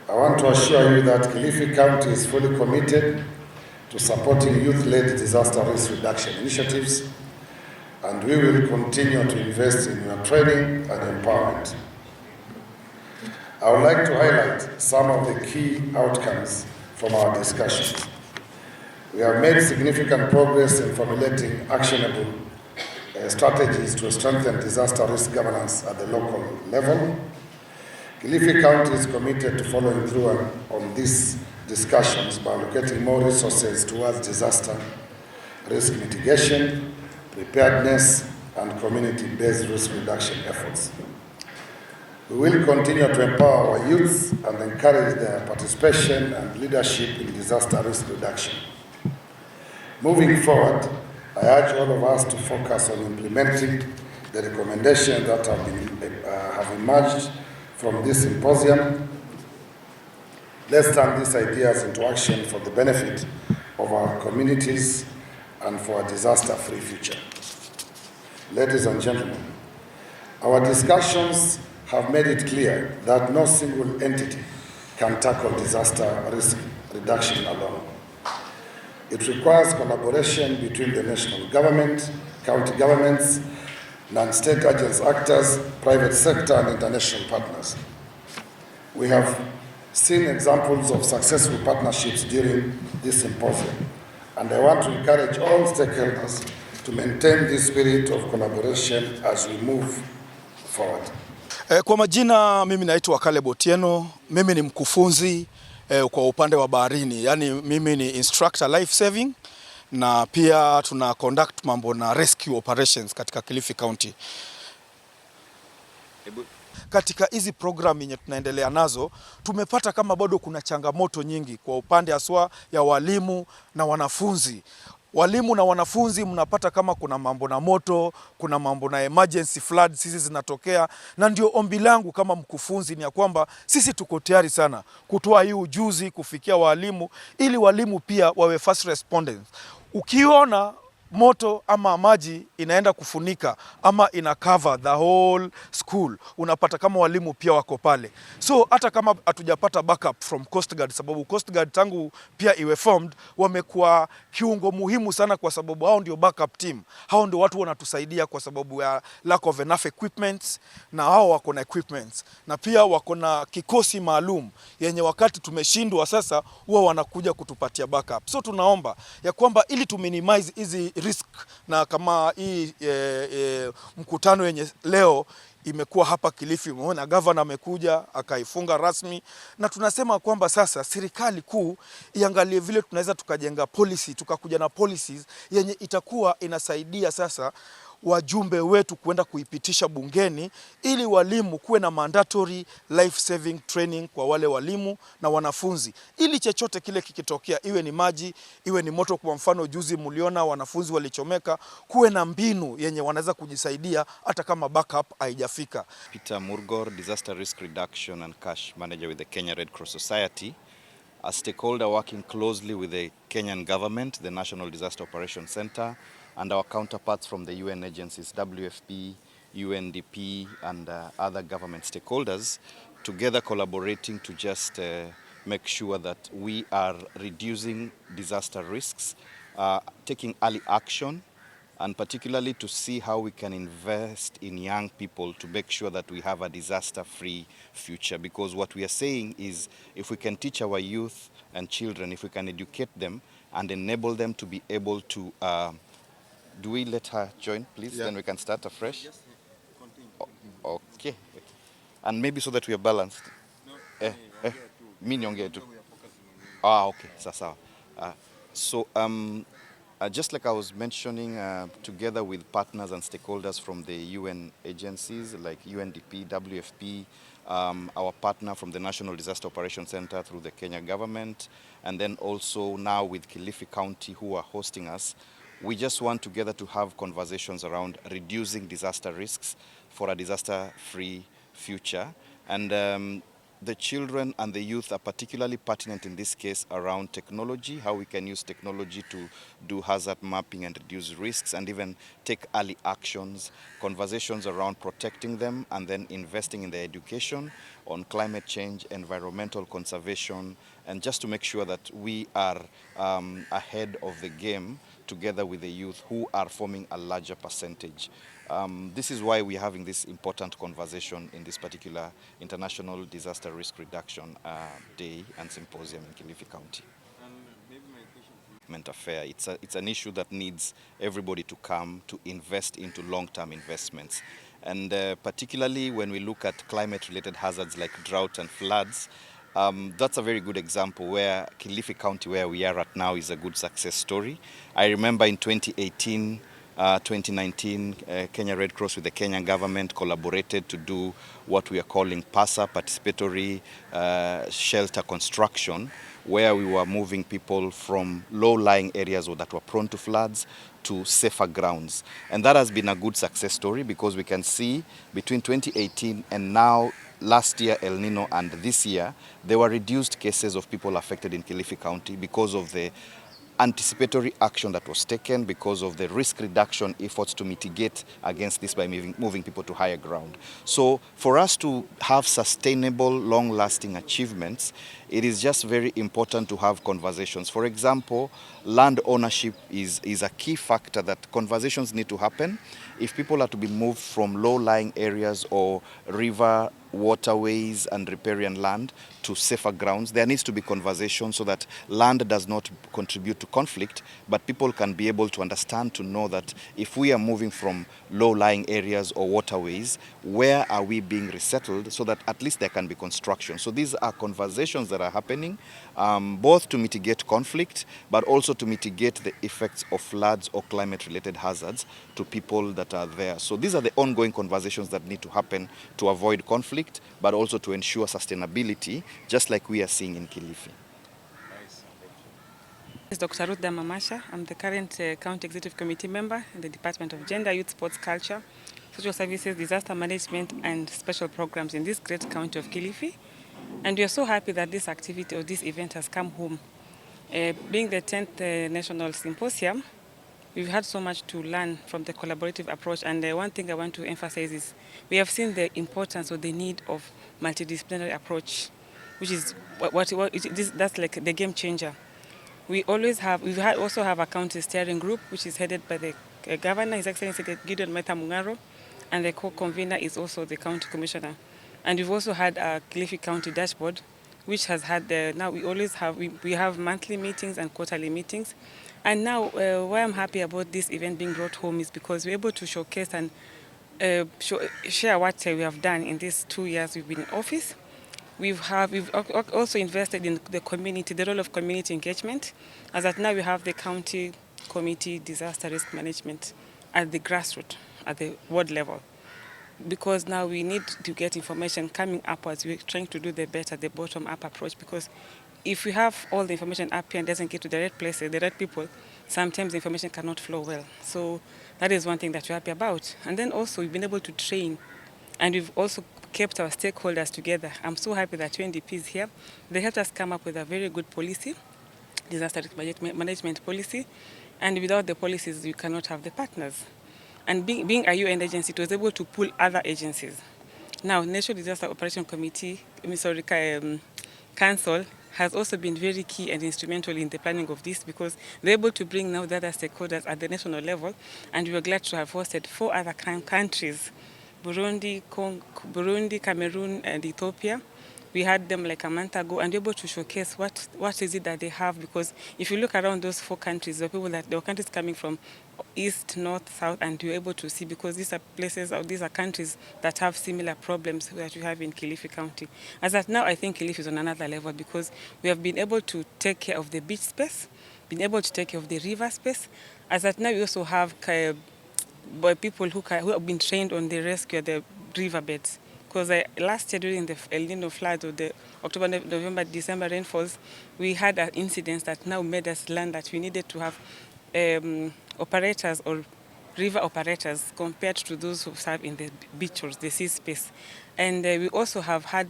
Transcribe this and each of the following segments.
I want to assure you that Kilifi County is fully committed to supporting youth-led disaster risk reduction initiatives, and we will continue to invest in your training and empowerment. I would like to highlight some of the key outcomes from our discussions. We have made significant progress in formulating actionable strategies to strengthen disaster risk governance at the local level. Kilifi County is committed to following through on these discussions by allocating more resources towards disaster risk mitigation, preparedness, and community-based risk reduction efforts. We will continue to empower our youth and encourage their participation and leadership in disaster risk reduction. Moving forward, I urge all of us to focus on implementing the recommendations that have emerged from this symposium. Let's turn these ideas into action for the benefit of our communities and for a disaster-free future. Ladies and gentlemen, our discussions have made it clear that no single entity can tackle disaster risk reduction alone. It requires collaboration between the national government, county governments, non-state agency actors, private sector, and international partners. We have seen examples of successful partnerships during this symposium, and I want to encourage all stakeholders to maintain this spirit of collaboration as we move forward. Kwa majina mimi naitwa Caleb Otieno, mimi ni mkufunzi kwa upande wa baharini, yani mimi ni instructor life saving na pia tuna conduct mambo na rescue operations katika Kilifi County. Katika hizi program yenye tunaendelea nazo, tumepata kama bado kuna changamoto nyingi kwa upande haswa ya walimu na wanafunzi. Walimu na wanafunzi mnapata kama kuna mambo na moto, kuna mambo na emergency floods sisi zinatokea, na ndio ombi langu kama mkufunzi ni ya kwamba sisi tuko tayari sana kutoa hii ujuzi kufikia walimu ili walimu pia wawe first responders. Ukiona moto ama maji inaenda kufunika ama ina cover the whole school, unapata kama walimu pia wako pale. So hata kama hatujapata backup from Coast Guard, sababu Coast Guard tangu pia iwe formed wamekuwa kiungo muhimu sana, kwa sababu hao ndio backup team. Hao ndio watu wanatusaidia kwa sababu ya lack of enough equipments, na hao wako na equipments na pia wako na kikosi maalum yenye wakati tumeshindwa sasa huwa wanakuja kutupatia backup. So tunaomba ya kwamba ili tu minimize hizi risk, na kama hii mkutano yenye leo imekuwa hapa Kilifi, umeona governor amekuja akaifunga rasmi, na tunasema kwamba sasa serikali kuu iangalie vile tunaweza tukajenga policy, tukakuja na policies yenye itakuwa inasaidia sasa wajumbe wetu kuenda kuipitisha bungeni, ili walimu kuwe na mandatory life saving training kwa wale walimu na wanafunzi, ili chochote kile kikitokea, iwe ni maji, iwe ni moto. Kwa mfano juzi mliona wanafunzi walichomeka, kuwe na mbinu yenye wanaweza kujisaidia hata kama backup haijafika. Peter Murgor, Disaster Risk Reduction and Cash Manager with the Kenya Red Cross Society, a stakeholder working closely with the Kenyan government, the National Disaster Operations Center, and our counterparts from the UN agencies, WFP, UNDP, and other government stakeholders, together collaborating to just make sure that we are reducing disaster risks, taking early action, and particularly to see how we can invest in young people to make sure that we have a disaster-free future. Because what we are saying is, if we can teach our youth and children, if we can educate them and enable them to be able to do we let her join, please? Yeah. Then we can start afresh. Yes, continue. Okay. And maybe so that we are balanced. No, me niongee tu. Okay. Sasa. So just like I was mentioning, together with partners and stakeholders from the UN agencies like UNDP, WFP, our partner from the National Disaster Operations Center through the Kenya government, and then also now with Kilifi County who are hosting us, we just want together to have conversations around reducing disaster risks for a disaster-free future. And the children and the youth are particularly pertinent in this case around technology, how we can use technology to do hazard mapping and reduce risks and even take early actions, conversations around protecting them and then investing in their education on climate change, environmental conservation, and just to make sure that we are ahead of the game together with the youth who are forming a larger percentage. This is why we're having this important conversation in this particular International Disaster Risk Reduction Day and Symposium in Kilifi County. Affair. It's an issue that needs everybody to come to invest into long-term investments. And particularly when we look at climate-related hazards like drought and floods, that's a very good example where Kilifi County, where we are at now, is a good success story. I remember in 2018, 2019, Kenya Red Cross with the Kenyan government collaborated to do what we are calling PASA, participatory shelter construction, where we were moving people from low-lying areas that were prone to floods to safer grounds. And that has been a good success story because we can see between 2018 and now, last year El Nino and this year, there were reduced cases of people affected in Kilifi County because of the anticipatory action that was taken, because of the risk reduction efforts to mitigate against this by moving people to higher ground. So for us to have sustainable, long-lasting achievements, it is just very important to have conversations. For example, land ownership is a key factor that conversations need to happen. If people are to be moved from low-lying areas or river waterways and riparian land to safer grounds, there needs to be conversation so that land does not contribute to conflict, but people can be able to understand, to know that if we are moving from low-lying areas or waterways, where are we being resettled so that at least there can be construction. So these are conversations that are happening, both to mitigate conflict, but also to mitigate the effects of floods or climate-related hazards to people that are there. So these are the ongoing conversations that need to happen to avoid conflict, but also to ensure sustainability, just like we are seeing in Kilifi. It's Dr. Ruth Damamasha. I'm the current County Executive Committee member in the Department of Gender, Youth, Sports, Culture, Social Services, Disaster Management and Special Programs in this great county of Kilifi. And we are so happy that this activity or this event has come home. Being the 10th National Symposium, we've had so much to learn from the collaborative approach, and one thing I want to emphasize is we have seen the importance or the need of multidisciplinary approach, which is that's like the game changer. We also have a county steering group, which is headed by the governor, His Excellency Gideon Mung'aro, and the co-convener is also the county commissioner. And we've also had a Kilifi County dashboard, which has had now we have monthly meetings and quarterly meetings. And now why I'm happy about this event being brought home is because we're able to showcase and share what we have done in these 2 years we've been in office. We've also invested in the community, the role of community engagement, as that now we have the county committee disaster risk management at the grassroots, at the ward level. Because now we need to get information coming upwards. We're trying to do the better, the bottom-up approach, because if we have all the information up here and doesn't get to the right places, the right people, sometimes the information cannot flow well. So that is one thing that we're happy about. And then also we've been able to train, and we've also kept our stakeholders together. I'm so happy that UNDP is here. They helped us come up with a very good policy, disaster management policy, and without the policies, you cannot have the partners. And being a UN agency, it was able to pull other agencies. Now, National Disaster Operation Council has also been very key and instrumental in the planning of this, because they're able to bring now the other stakeholders at the national level, and we were glad to have hosted 4 other countries, Burundi, Cameroon, and Ethiopia. We had them like a month ago, and we're able to showcase what is it that they have, because if you look around those 4 countries, there were countries coming from east, north, south, and you're able to see, because these are places, or these are countries that have similar problems that we have in Kilifi County. As of now, I think Kilifi is on another level, because we have been able to take care of the beach space, been able to take care of the river space. As of now, we also have people who have been trained on the rescue of the riverbeds. Because last year during the El Nino floods, or the October, November, December rainfalls, we had an incident that now made us learn that we needed to have operators or river operators compared to those who serve in the beach or the sea space. And we also have had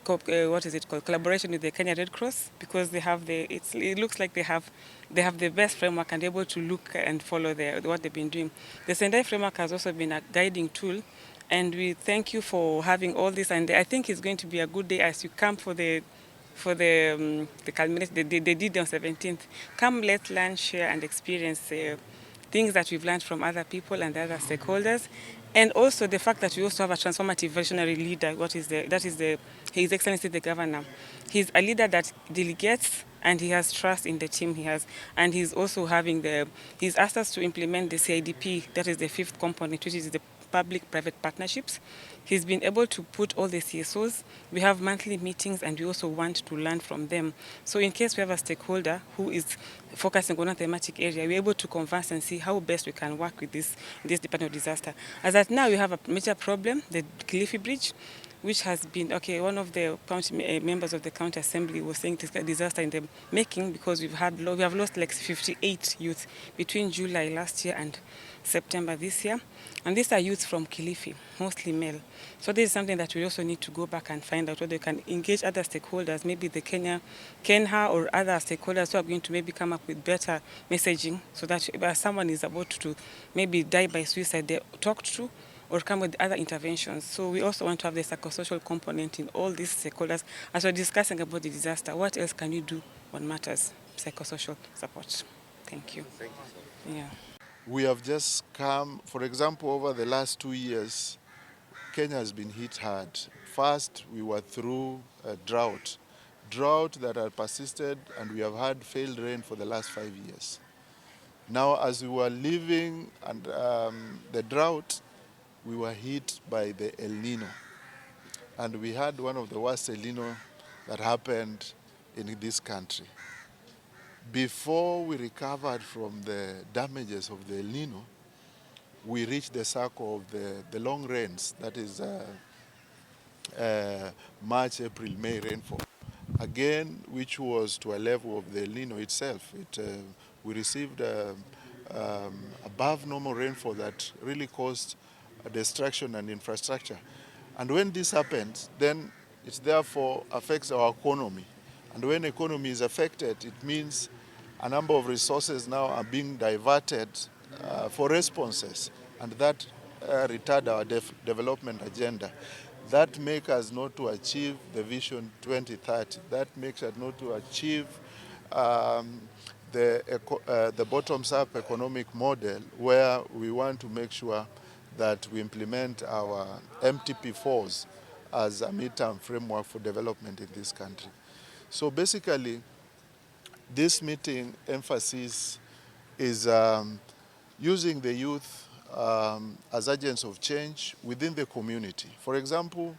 what is it called, collaboration with the Kenya Red Cross, because they have it looks like they have the best framework and able to look and follow what they've been doing. The Sendai framework has also been a guiding tool, and we thank you for having all this. And I think it's going to be a good day as you come for the culmination. They did on 17th. Come, let's learn, share, and experience things that we've learned from other people and other stakeholders. And also the fact that we also have a transformative visionary leader, His Excellency the Governor. He's a leader that delegates and he has trust in the team he has. And he's also he's asked us to implement the CIDP, that is the fifth component, which is the public-private partnerships. He's been able to put all the CSOs. We have monthly meetings and we also want to learn from them. So in case we have a stakeholder who is focusing on a thematic area, we're able to converse and see how best we can work with this Department of Disaster. As at now, we have a major problem, the Kilifi Bridge, which has been, one of the members of the county assembly was saying it's a disaster in the making because we have lost like 58 youth between July last year and September this year. And these are youths from Kilifi, mostly male. So this is something that we also need to go back and find out whether we can engage other stakeholders, maybe the Kenha or other stakeholders who are going to maybe come up with better messaging so that if someone is about to maybe die by suicide, they're talked to or come with other interventions. So we also want to have the psychosocial component in all these stakeholders. As we're discussing about the disaster, what else can you do on matters psychosocial support? Thank you. Thank you. Yeah. We have just come, for example, over the last 2 years, Kenya has been hit hard. First, we were through a drought that had persisted, and we have had failed rain for the last 5 years. Now, as we were living and the drought, we were hit by the El Nino. And we had one of the worst El Nino that happened in this country. Before we recovered from the damages of the El Nino, we reached the circle of the long rains, that is March, April, May rainfall. Again, which was to a level of the El Nino itself. We received above normal rainfall that really caused destruction and infrastructure. And when this happens, then it therefore affects our economy. And when economy is affected, it means a number of resources now are being diverted for responses, and that retard our development agenda. That makes us not to achieve the Vision 2030. That makes us not to achieve the bottoms-up economic model where we want to make sure that we implement our MTP4s as a midterm framework for development in this country. So basically, this meeting emphasis is using the youth as agents of change within the community. For example,